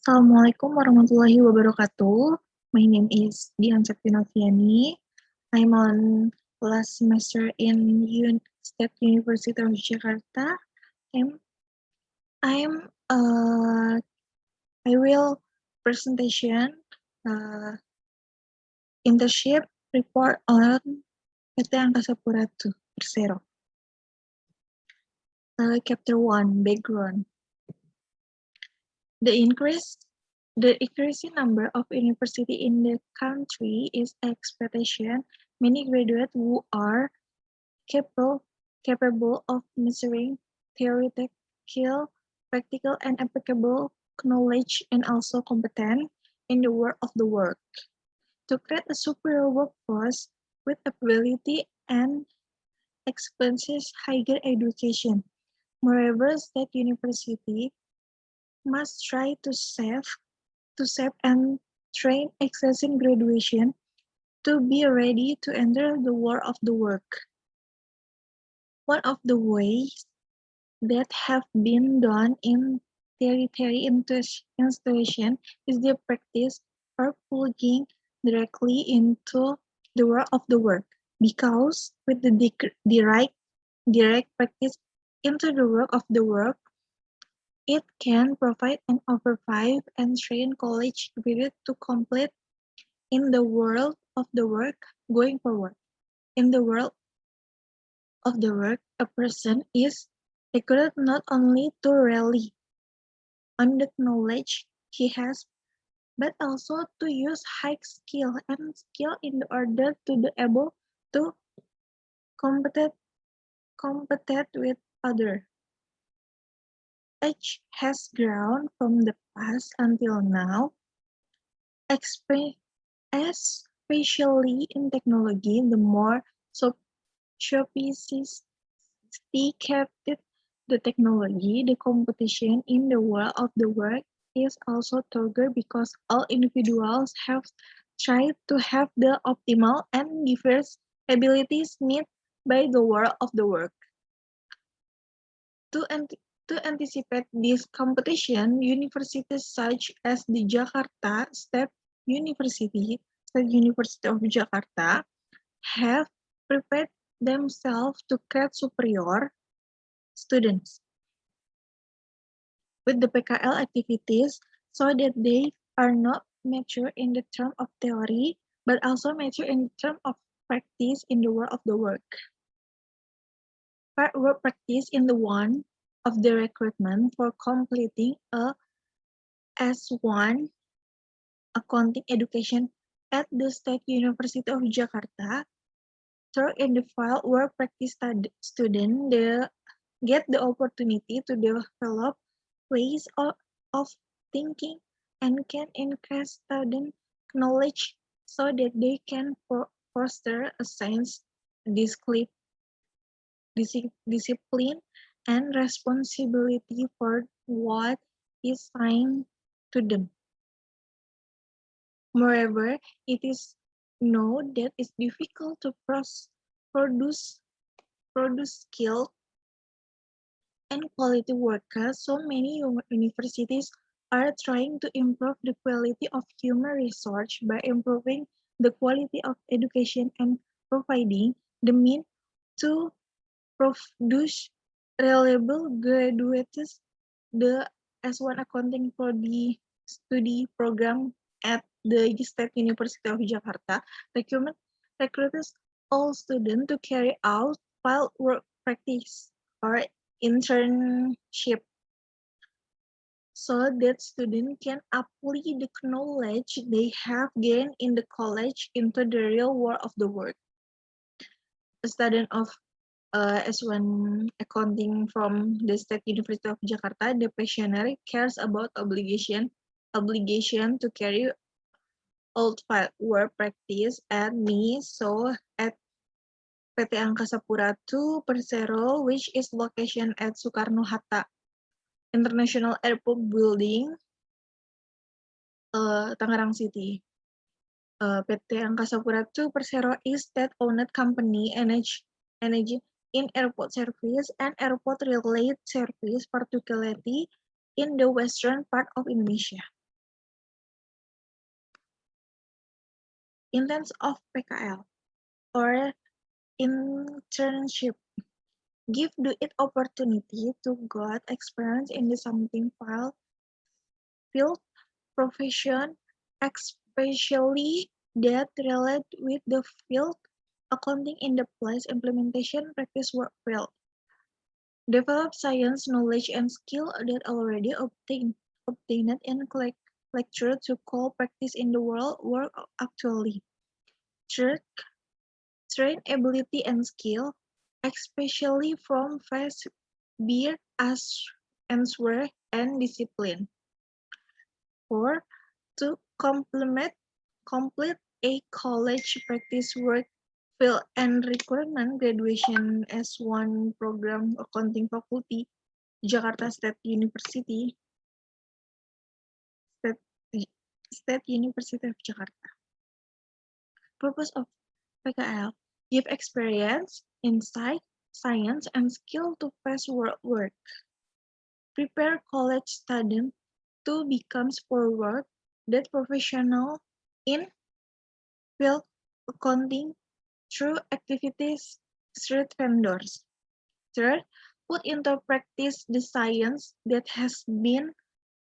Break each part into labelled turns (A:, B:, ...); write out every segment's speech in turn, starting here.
A: Assalamualaikum warahmatullahi wabarakatuh. My name is Dian Septi. I'm on last semester in State University of Jakarta. I'm, I'm I will presentation uh, internship report on PT Angkasa Pura II Persero. Chapter 1 Background. The increasing number of universities in the country is expectation. Many graduates who are capable of mastering theoretical, practical, and applicable knowledge, and also competent in the world of the work. To create a superior workforce with ability and expenses higher education. Moreover, state university must try to save and train existing graduation to be ready to enter the world of the work. One of the ways that have been done in tertiary institution is the practice or plugging directly into the world of the work, because with the direct practice into the work of the work, it can provide an overview and train college graduates to complete in the world of the work going forward. In the world of the work, a person is recruited not only to rely on the knowledge he has, but also to use high skill in order to be able to compete with others. Age has grown from the past until now, especially in technology. The more sophisticated the technology, the competition in the world of the work is also stronger, because all individuals have tried to have the optimal and diverse abilities needed by the world of the work. To anticipate this competition, universities such as the Jakarta State University of Jakarta have prepared themselves to create superior students with the PKL activities, so that they are not mature in the term of theory, but also mature in the term of practice in the world of the work. Part work practice in the one of the recruitment for completing a S1 accounting education at the State University of Jakarta. Through in the file work practice student, they get the opportunity to develop ways of thinking and can increase student knowledge, so that they can foster a sense, discipline, and responsibility for what is assigned to them. Moreover, it is known that it's difficult to produce skilled and quality workers. So many universities are trying to improve the quality of human resource by improving the quality of education and providing the means to produce reliable graduates. The S1 accounting for the study program at the State University of Jakarta recruits all students to carry out field work practice or internship, so that students can apply the knowledge they have gained in the college into the real world of the work. A student of S1 accounting from the State University of Jakarta, the passionate cares about obligation to carry out work practice at PT Angkasa Pura II Persero, which is location at Soekarno-Hatta International Airport Building, Tangerang City. PT Angkasa Pura II Persero is state-owned company engaged in airport service and airport-related service, particularly in the western part of Indonesia. Intents of PKL or internship give it opportunity to get experience in the something field profession, especially that relate with the field accounting in the place implementation practice work field. Develop science knowledge and skill that already obtained in lecture to call practice in the world work actually. Third, train ability and skill, especially from fast beer as answer and discipline. 4. To complete a college practice work field and requirement graduation as one program accounting faculty Jakarta State, State University of Jakarta. Purpose of PKL give experience, insight, science, and skill to face work. Prepare college students to become forward that professional in field accounting through activities street vendors. Third, put into practice the science that has been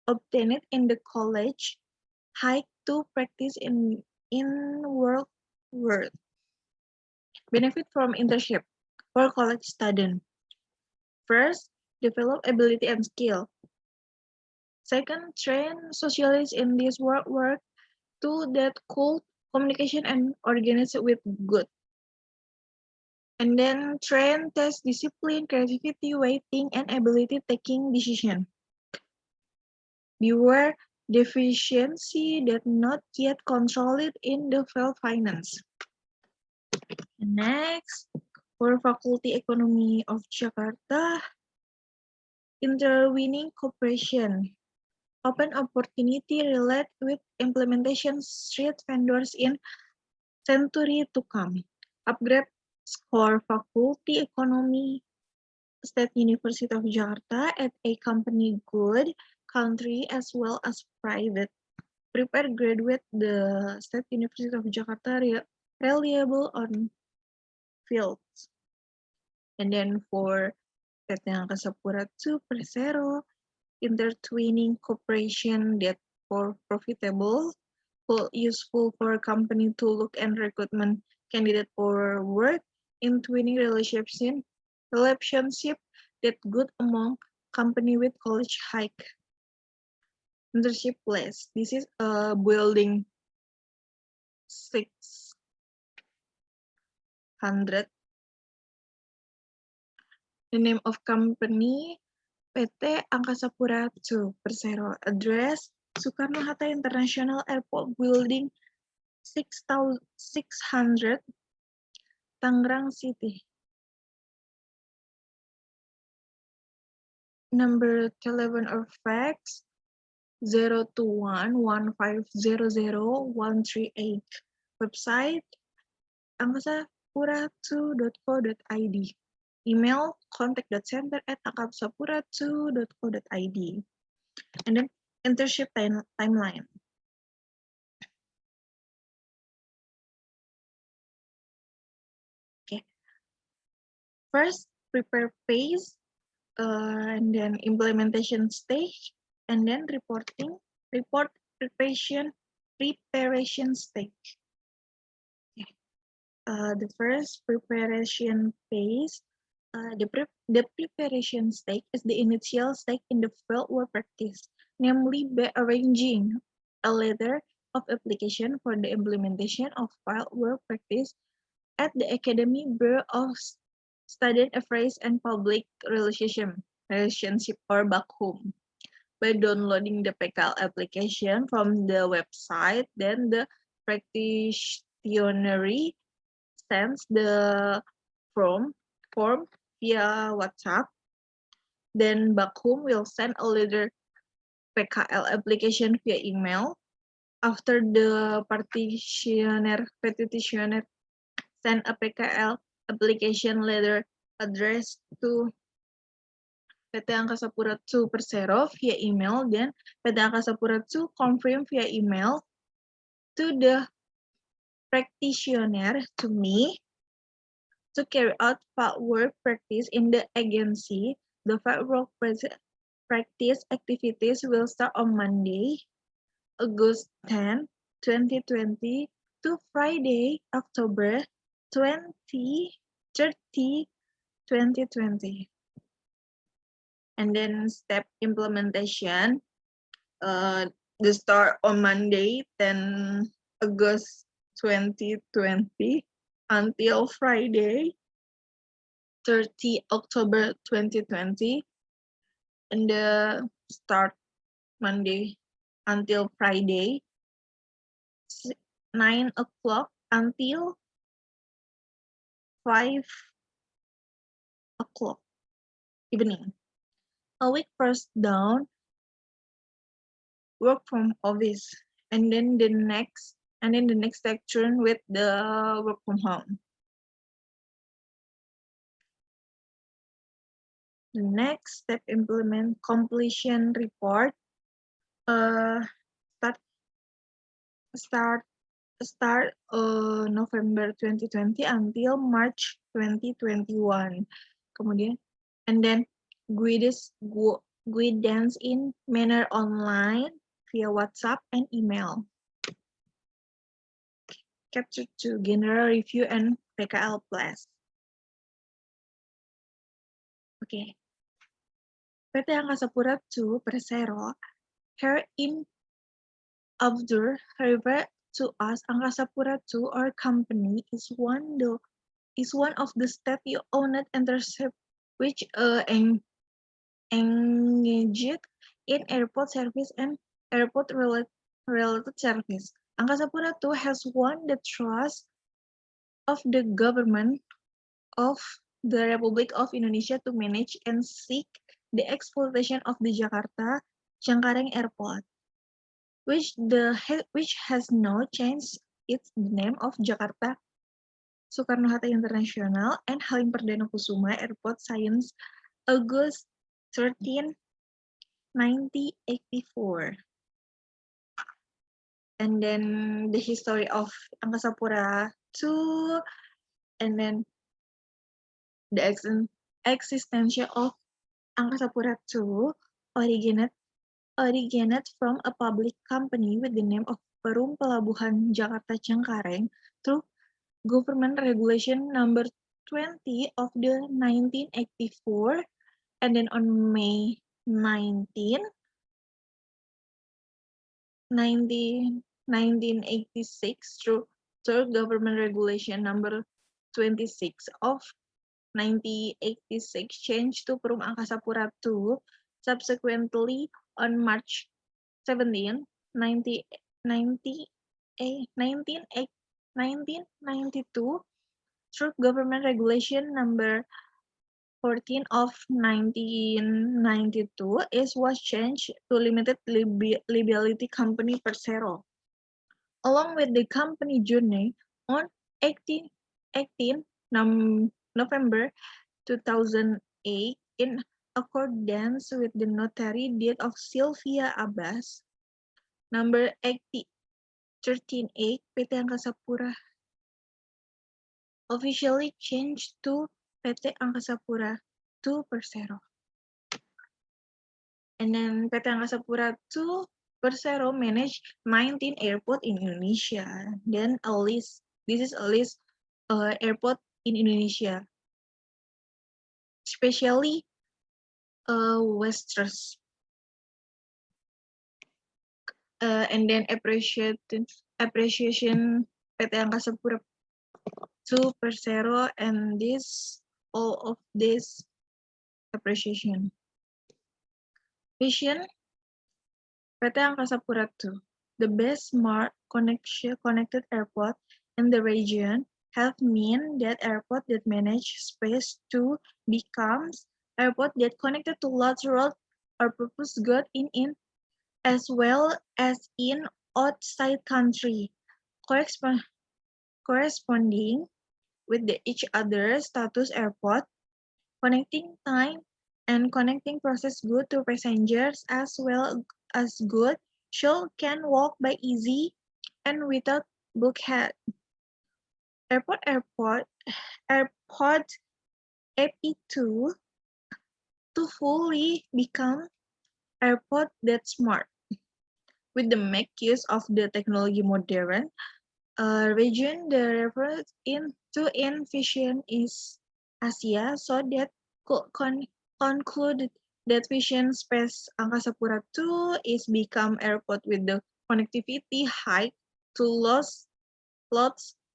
A: obtained in the college, hike to practice in work world. Benefit from internship for college student. First, develop ability and skill. Second, train socialists in this work to that cool communication and organize with good. And then train test discipline, creativity, waiting, and ability taking decision. Beware deficiency that not yet controlled in the field finance. Next, for Faculty Economy of Jakarta, intervening cooperation. Open opportunity relate with implementation street vendors in century to come. Upgrade score Faculty Economy State University of Jakarta at a company good country as well as private. Prepare graduate the State University of Jakarta reliable on fields. And then for PT Angkasa Pura II Persero, intertwining cooperation that for profitable, useful for company to look and recruitment candidate for work, intertwining relationship that good among company with college hike. Internship place. This is a building 600. The name of company PT Angkasa Pura II Persero. Address Soekarno-Hatta International Airport Building 600 Tangerang City. Number telephone or fax 021-1500-138. Website angkasapura2.co.id. Email contact.center@angkasapura2.co.id. And then internship timeline. Okay. First, prepare phase, and then implementation stage, and then report preparation stage. Okay. The first preparation phase, the preparation stage is the initial stage in the field work practice, namely by arranging a letter of application for the implementation of field work practice at the Academy Bureau of Student Affairs and Public Relationship or BAKHUM. By downloading the PKL application from the website, then the practitioner sends the form via WhatsApp. Then BAKHUM will send a letter PKL application via email. After the petitioner send a PKL application letter addressed to PT Angkasa Pura II Persero via email, then PT Angkasa Pura II confirm via email to the practitioner to me to carry out work practice in the agency. The work practice activities will start on Monday, August 10, 2020 to Friday, October 20, 30, 2020. And then step implementation, the start on Monday, 10 August 2020 until Friday, 30 October 2020, and the start Monday until Friday, 9 o'clock until 5 o'clock evening. A week first down, work from office, and then the next section with the work from home. The next step implement completion report. Start November 2020 until March 2021. Kemudian, and then guidance in manner online via WhatsApp and email. Capture 2, general review and PKL plus. Okay. PT Angkasa Pura II Persero herein observe, however, to us, Angkasa Pura II, our company, is one of the state-owned enterprises which engaged in airport service and airport-related service. Angkasa Pura II has won the trust of the government of the Republic of Indonesia to manage and seek the exploitation of the Jakarta Cengkareng Airport, which has now changed its name of Jakarta Soekarno-Hatta International and Halim Perdana Kusuma Airport since August 13, 1984. And then the history of Angkasa Pura II, and then the existence of Angkasa Pura II originated from a public company with the name of Perum Pelabuhan Jakarta Cengkareng through Government Regulation Number 20 of the 1984, and then on May 19, 1986 through Government Regulation Number 26 of 1986 changed to Perum Angkasa Pura II. Subsequently, on March 17, 1992, through Government Regulation Number 14 of 1992, was changed to Limited Liability Company Persero. Along with the company journey, on 18 November 2008, in accordance with the notary deed of Sylvia Abbas, number 138, PT Angkasa Pura officially changed to PT Angkasa Pura II Persero. And then PT Angkasa Pura II Persero managed 19 airports in Indonesia. Then this is a list airport in Indonesia, especially Westers. And then appreciation PT Angkasa Pura II Persero, and all of this appreciation. Vision PT Angkasa Pura II, the best smart connected airport in the region, have meant that airport that manage space to becomes airport that connected to large road or purpose good in as well as in outside country, corresponding with each other status airport, connecting time and connecting process good to passengers as well as good, can walk by easy and without bulkhead. Airport AP2 to fully become airport that smart. With the make use of the technology modern region, the reference to in vision is Asia, so that could conclude that Vision Space Angkasa Pura II is become airport with the connectivity high to lots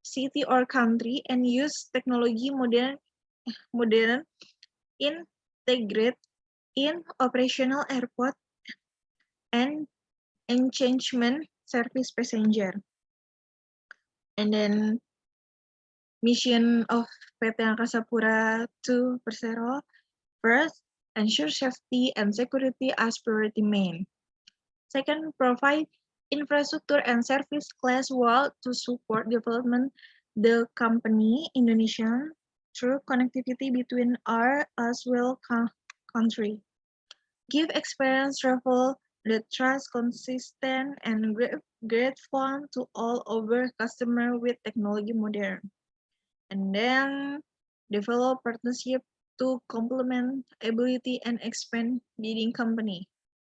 A: city or country and use technology modern integrate in operational airport and engagement service passenger. And then mission of PT Angkasa Pura II Persero, first, ensure safety and security as priority main. Second, provide infrastructure and service class wall to support development the company Indonesia through connectivity between our as well country. Give experience travel the trust consistent and great fun to all over customer with technology modern. And then develop partnership to complement ability and expand leading company.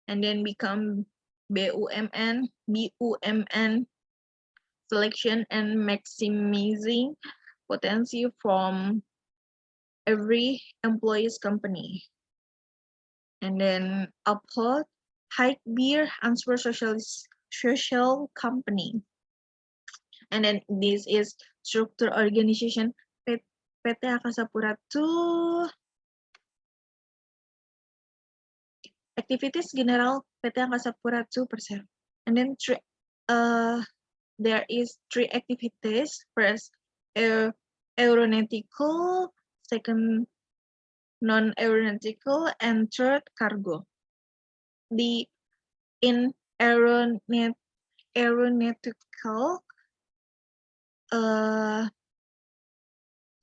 A: And then become BUMN selection and maximizing potential from every employee's company. And then uphold high beer answer social company. And then this is structure organization PT Angkasa Pura II activities general PT Angkasa Pura II Persero. And then there is three activities. First, aeronautical, second, non-aeronautical, and third, cargo. The in aeronautical,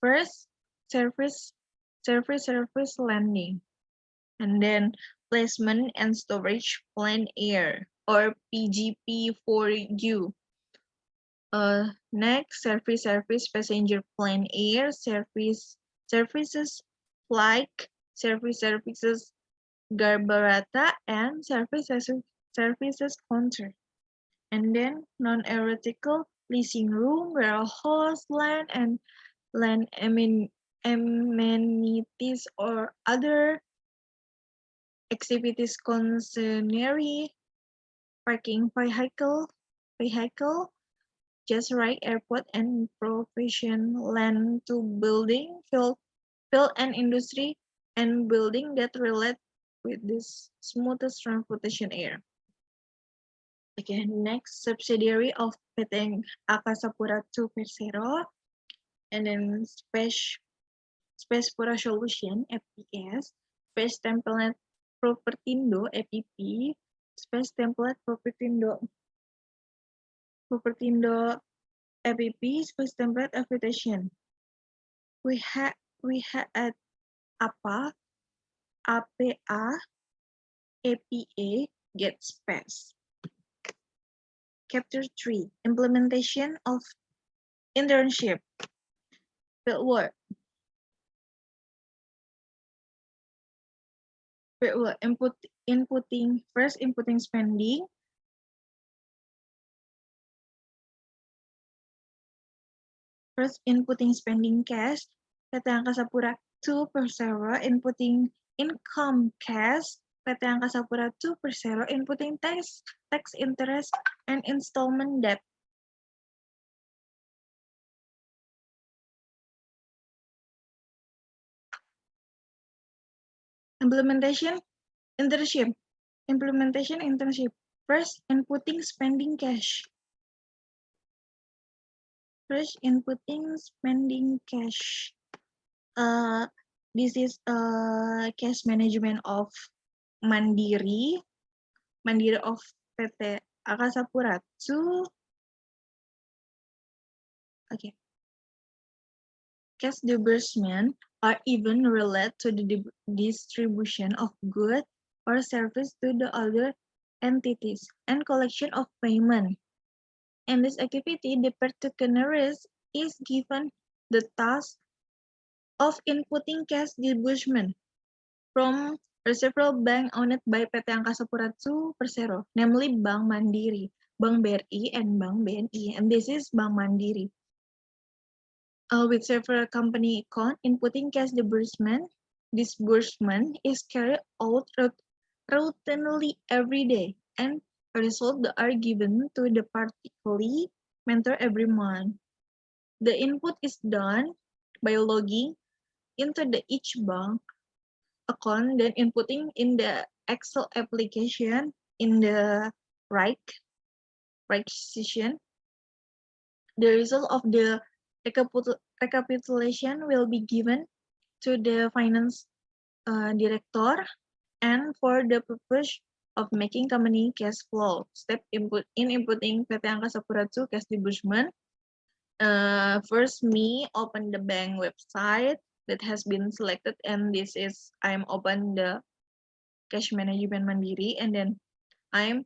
A: first service landing, and then placement and storage plan air or PGP for you. Next, service passenger plane air services like services Garbarata and services counter. And then non-aeronautical leasing room, warehouse, land and land amenities or other activities concerning parking vehicle, just right airport and provision land to building, field and industry and building that relate with this smoothest transportation air. Okay, next subsidiary of PT Angkasa Pura II Persero, and then Space Pura Solution (FPS), Space Template Propertindo (EPP), Space Template Propertindo EPP, Space Template Application. We had APA, APA, Get Space. Chapter 3, Implementation of Internship. Fieldwork. Inputting spending. First, inputting spending cash. PT Angkasa Pura II Persero, inputting income cash. PT Angkasa Pura II Persero, inputting tax interest and installment debt. Implementation internship. First, inputting spending cash. This is cash management of Mandiri of PT Angkasa Pura II. Okay. Cash disbursement are even related to the distribution of goods or service to the other entities and collection of payment. In this activity, the is given the task of inputting cash disbursement from several bank owned by PT Angkasa Pura II Persero, namely Bank Mandiri, Bank BRI, and Bank BNI. And this is Bank Mandiri. With several company account, inputting cash disbursement is carried out routinely every day, and results are given to the particularly mentor every month. The input is done by logging into the each bank account, then inputting in the Excel application in the right section. The result of the recapitulation will be given to the finance director, and for the purpose of making company cash flow. Step inputting PT Angkasa Pura II cash disbursement. First, me open the bank website that has been selected, and this is I'm open the cash management Mandiri, and then I'm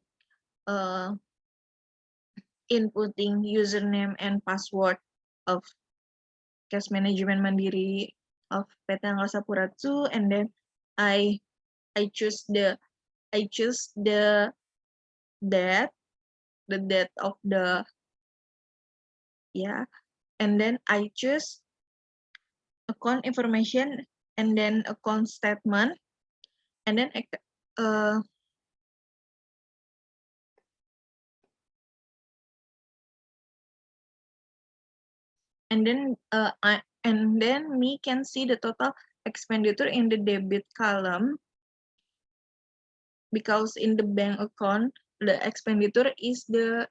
A: inputting username and password of cash management Mandiri of PT Angkasa Pura II, and then I choose the date of the and then I choose account information, and then account statement, and then me can see the total expenditure in the debit column, because in the bank account the expenditure is a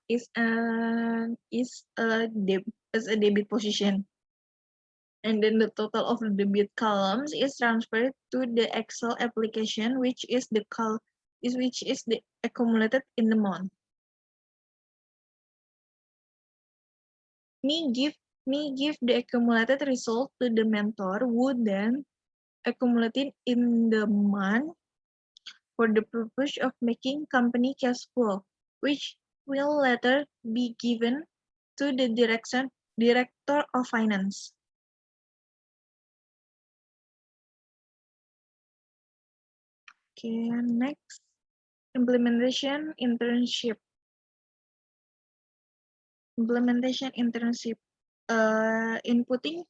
A: debit position, and then the total of the debit columns is transferred to the Excel application, which is the accumulated in the month. Me give the accumulated result to the mentor, who then accumulate it in the month for the purpose of making company cash flow, which will later be given to the director of finance. Okay, next, implementation internship. Inputting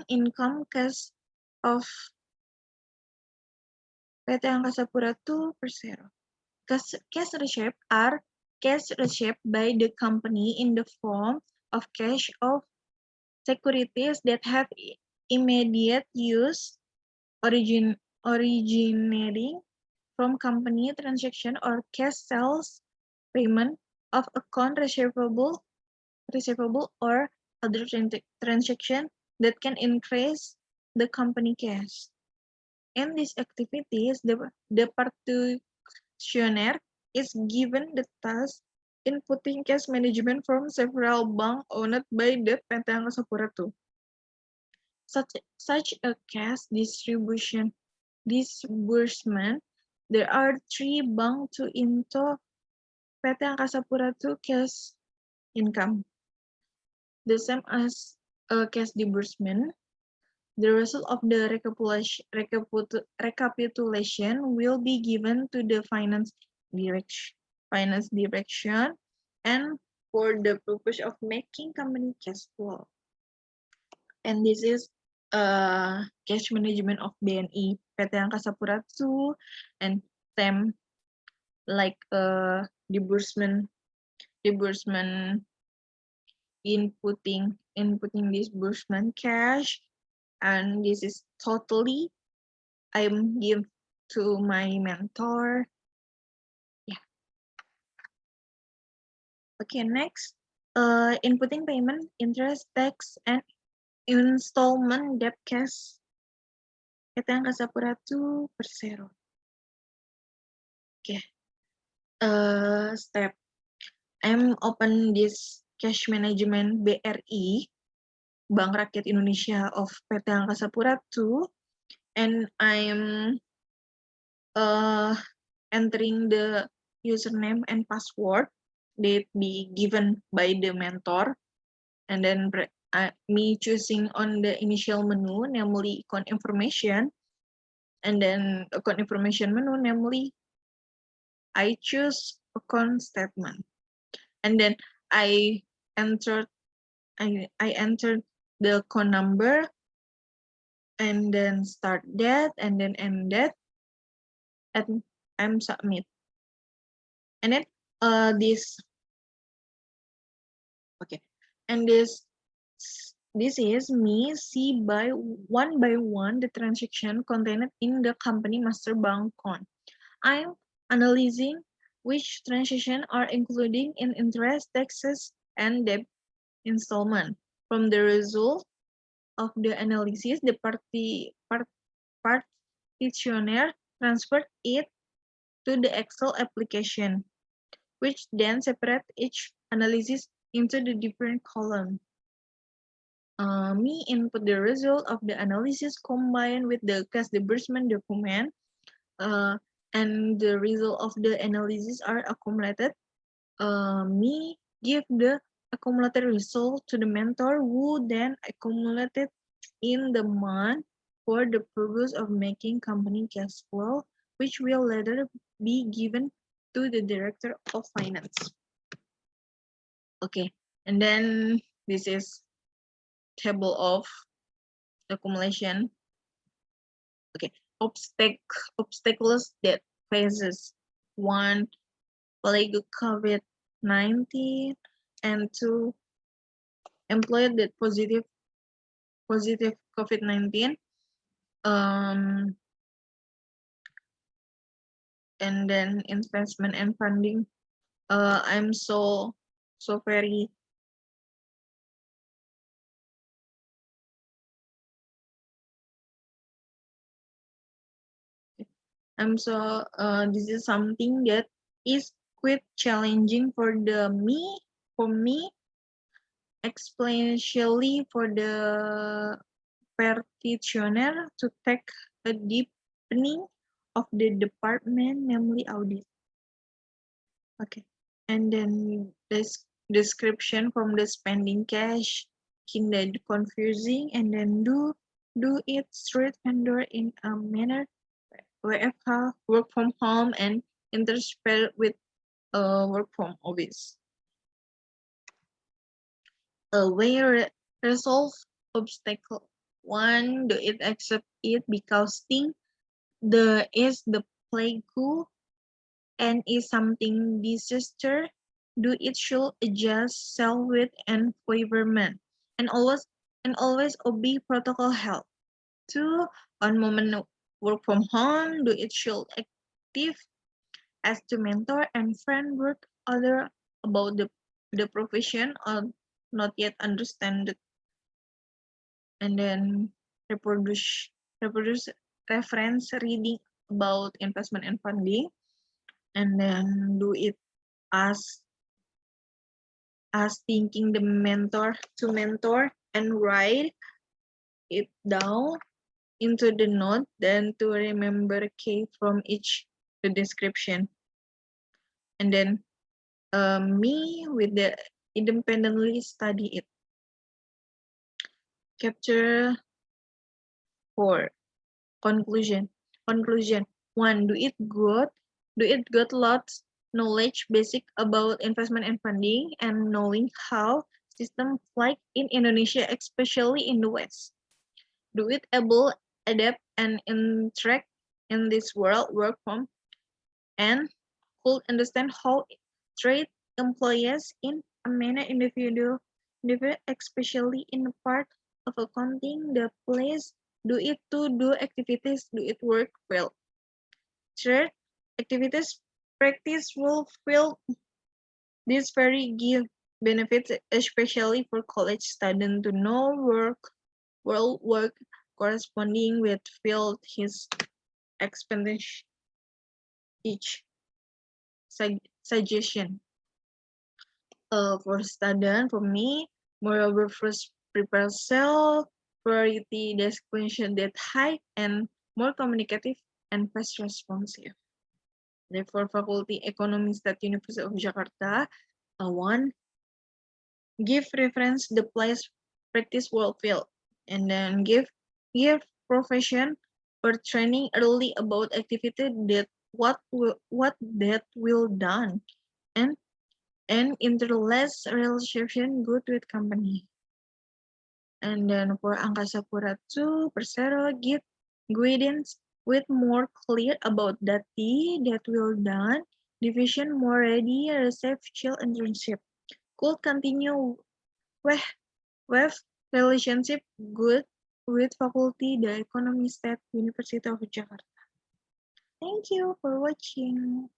A: income cash of PT Angkasa Pura II Persero. Cash received are cash received by the company in the form of cash of securities that have immediate use, originating from company transaction or cash sales payment of account receivable or other transaction that can increase the company cash. In these activities, the practitioner is given the task inputting cash management from several banks owned by the PT Angkasa Pura II. Such a cash disbursement, there are 3 banks to into PT Angkasa Pura II cash income. The same as a cash disbursement, the result of the recapitulation will be given to the finance direction, and for the purpose of making company cash flow. And this is cash management of BNI, PT Angkasa Pura II, and same like disbursement inputting disbursement cash, and this is totally I'm give to my mentor. Yeah. Okay, next, inputting payment, interest, tax, and installment debt cash PT Angkasa Pura II Persero. Okay. Step, I'm open this cash management BRI, Bank Rakyat Indonesia of PT Angkasa Pura II, and I'm entering the username and password that be given by the mentor, and then me choosing on the initial menu, namely account information, and then account information menu, namely I choose account statement, and then I entered I entered the account number, and then start that, and then end that, and I'm submit, and then this okay, and this is me see by one the transaction contained in the company master bank account. I'm analyzing which transactions are including in interest, taxes, and debt installment. From the result of the analysis, the partitioner transferred it to the Excel application, which then separate each analysis into the different columns. Me input the result of the analysis combined with the cash disbursement document, and the result of the analysis are accumulated. Me give the accumulated result to the mentor, who then accumulated in the month for the purpose of making company cash flow, which will later be given to the director of finance. Okay, and then this is table of accumulation. Okay, obstacles that faces: one, plague COVID-19, and two, employed that positive COVID-19. And then investment and funding. I'm so very this is something that is quite challenging for me, especially for the practitioner to take a deepening of the department, namely audit. Okay, and then this description from the spending cash, kinda confusing, and then do it straight vendor in a manner WFH, work from home, and interspersed with work from office. A way resolve obstacle. One, do it accept it because thing is the plague and is something disaster. Do it should adjust self with environment and always obey protocol health. Two, on moment work from home, do it should active as to mentor and friend work other about the profession or not yet understand it. And then reproduce reference reading about investment and funding, and then do it as thinking the mentor and write it down into the note, then to remember key from each the description, and then me with the independently study it. Chapter 4, conclusion. One, do it good lots knowledge basic about investment and funding, and knowing how systems like in Indonesia, especially in the West. Do it able, adapt, and interact in this world work from, and could understand how trade employees in a manner individual, especially in the part of accounting, the place do it to do activities, do it work well. Third, activities practice will feel this very give benefits, especially for college students to know world work corresponding with field his expenditure. Each suggestion for student, for me, moreover, first prepare self, priority description that high, and more communicative and fast responsive. Therefore, Faculty Economy State University of Jakarta, One, give reference the place practice world field, and then give profession or training early about activity that what that will done, and interlace relation good with company. And then for Angkasa Pura 2, Persero give guidance with more clear about that that will done, division more ready, receive chill internship. Could continue with, with relationship good with faculty, the Economy State University of Jakarta. Thank you for watching.